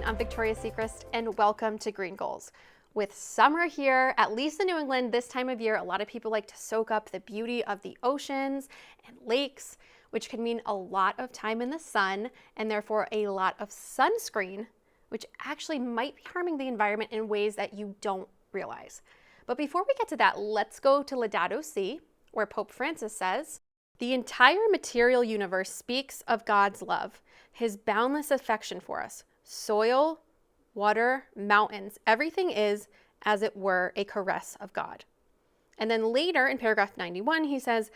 I'm Victoria Sechrist, and welcome to Green Goals. With summer here, at least in New England this time of year, a lot of people like to soak up the beauty of the oceans and lakes, which can mean a lot of time in the sun and therefore a lot of sunscreen, which actually might be harming the environment in ways that you don't realize. But before we get to that, let's go to Laudato Si, where Pope Francis says, "The entire material universe speaks of God's love, his boundless affection for us. Soil, water, mountains, everything is, as it were, a caress of God." And then later in paragraph 91, he says,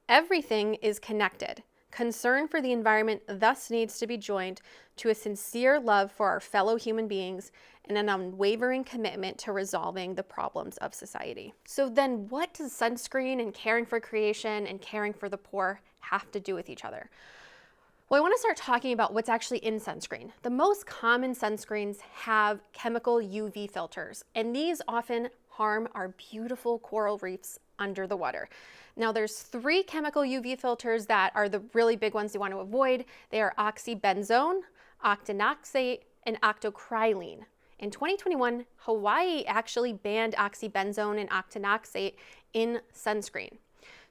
"Everything is connected. Concern for the environment thus needs to be joined to a sincere love for our fellow human beings and an unwavering commitment to resolving the problems of society." So then what does sunscreen and caring for creation and caring for the poor have to do with each other? Well, I want to start talking about what's actually in sunscreen. The most common sunscreens have chemical UV filters, and these often harm our beautiful coral reefs under the water. Now, there's 3 chemical UV filters that are the really big ones you want to avoid. They are oxybenzone, octinoxate, and octocrylene. In 2021, Hawaii actually banned oxybenzone and octinoxate in sunscreen.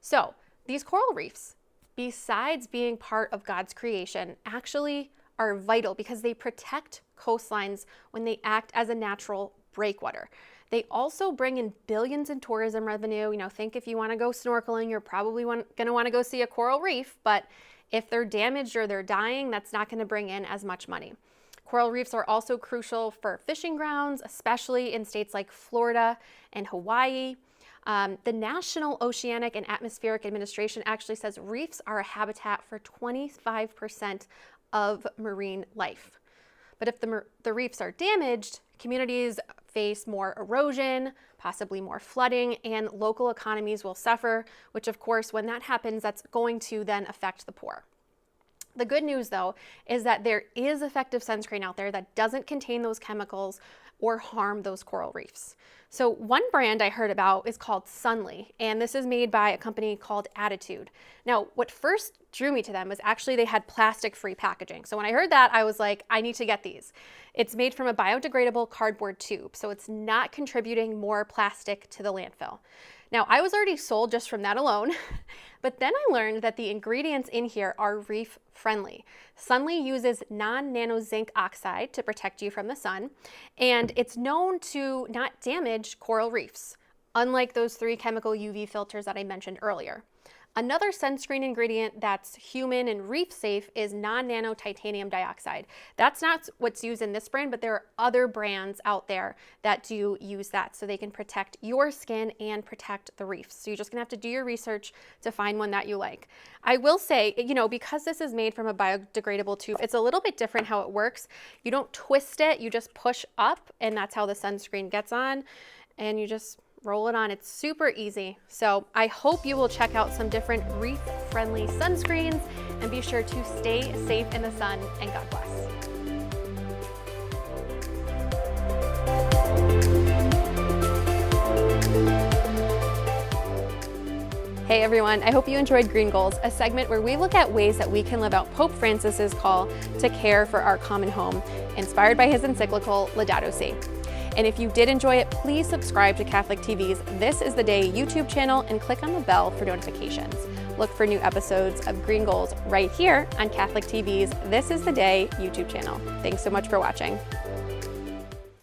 So these coral reefs, besides being part of God's creation, actually are vital because they protect coastlines when they act as a natural breakwater. They also bring in billions in tourism revenue. You know, think if you want to go snorkeling, you're probably going to want to go see a coral reef, but if they're damaged or they're dying, that's not going to bring in as much money. Coral reefs are also crucial for fishing grounds, especially in states like Florida and Hawaii. The National Oceanic and Atmospheric Administration actually says reefs are a habitat for 25% of marine life. But if the reefs are damaged, communities face more erosion, possibly more flooding, and local economies will suffer, which of course, when that happens, that's going to then affect the poor. The good news, though, is that there is effective sunscreen out there that doesn't contain those chemicals or harm those coral reefs. So one brand I heard about is called Sunly, and this is made by a company called Attitude. Now, what first drew me to them was actually they had plastic-free packaging. So when I heard that, I was like, I need to get these. It's made from a biodegradable cardboard tube, so it's not contributing more plastic to the landfill. Now, I was already sold just from that alone, but then I learned that the ingredients in here are reef friendly. Sunly uses non-nano zinc oxide to protect you from the sun, and it's known to not damage coral reefs, unlike those 3 chemical UV filters that I mentioned earlier. Another sunscreen ingredient that's human and reef safe is non-nano titanium dioxide. That's not what's used in this brand, but there are other brands out there that do use that so they can protect your skin and protect the reefs. So you're just gonna have to do your research to find one that you like. I will say, you know, because this is made from a biodegradable tube, it's a little bit different how it works. You don't twist it, you just push up, and that's how the sunscreen gets on, and you just roll it on. It's super easy. So I hope you will check out some different reef-friendly sunscreens and be sure to stay safe in the sun, and God bless. Hey everyone, I hope you enjoyed Green Goals, a segment where we look at ways that we can live out Pope Francis's call to care for our common home, inspired by his encyclical Laudato Si. And if you did enjoy it, please subscribe to Catholic TV's This Is the Day YouTube channel and click on the bell for notifications. Look for new episodes of Green Goals right here on Catholic TV's This Is the Day YouTube channel. Thanks so much for watching.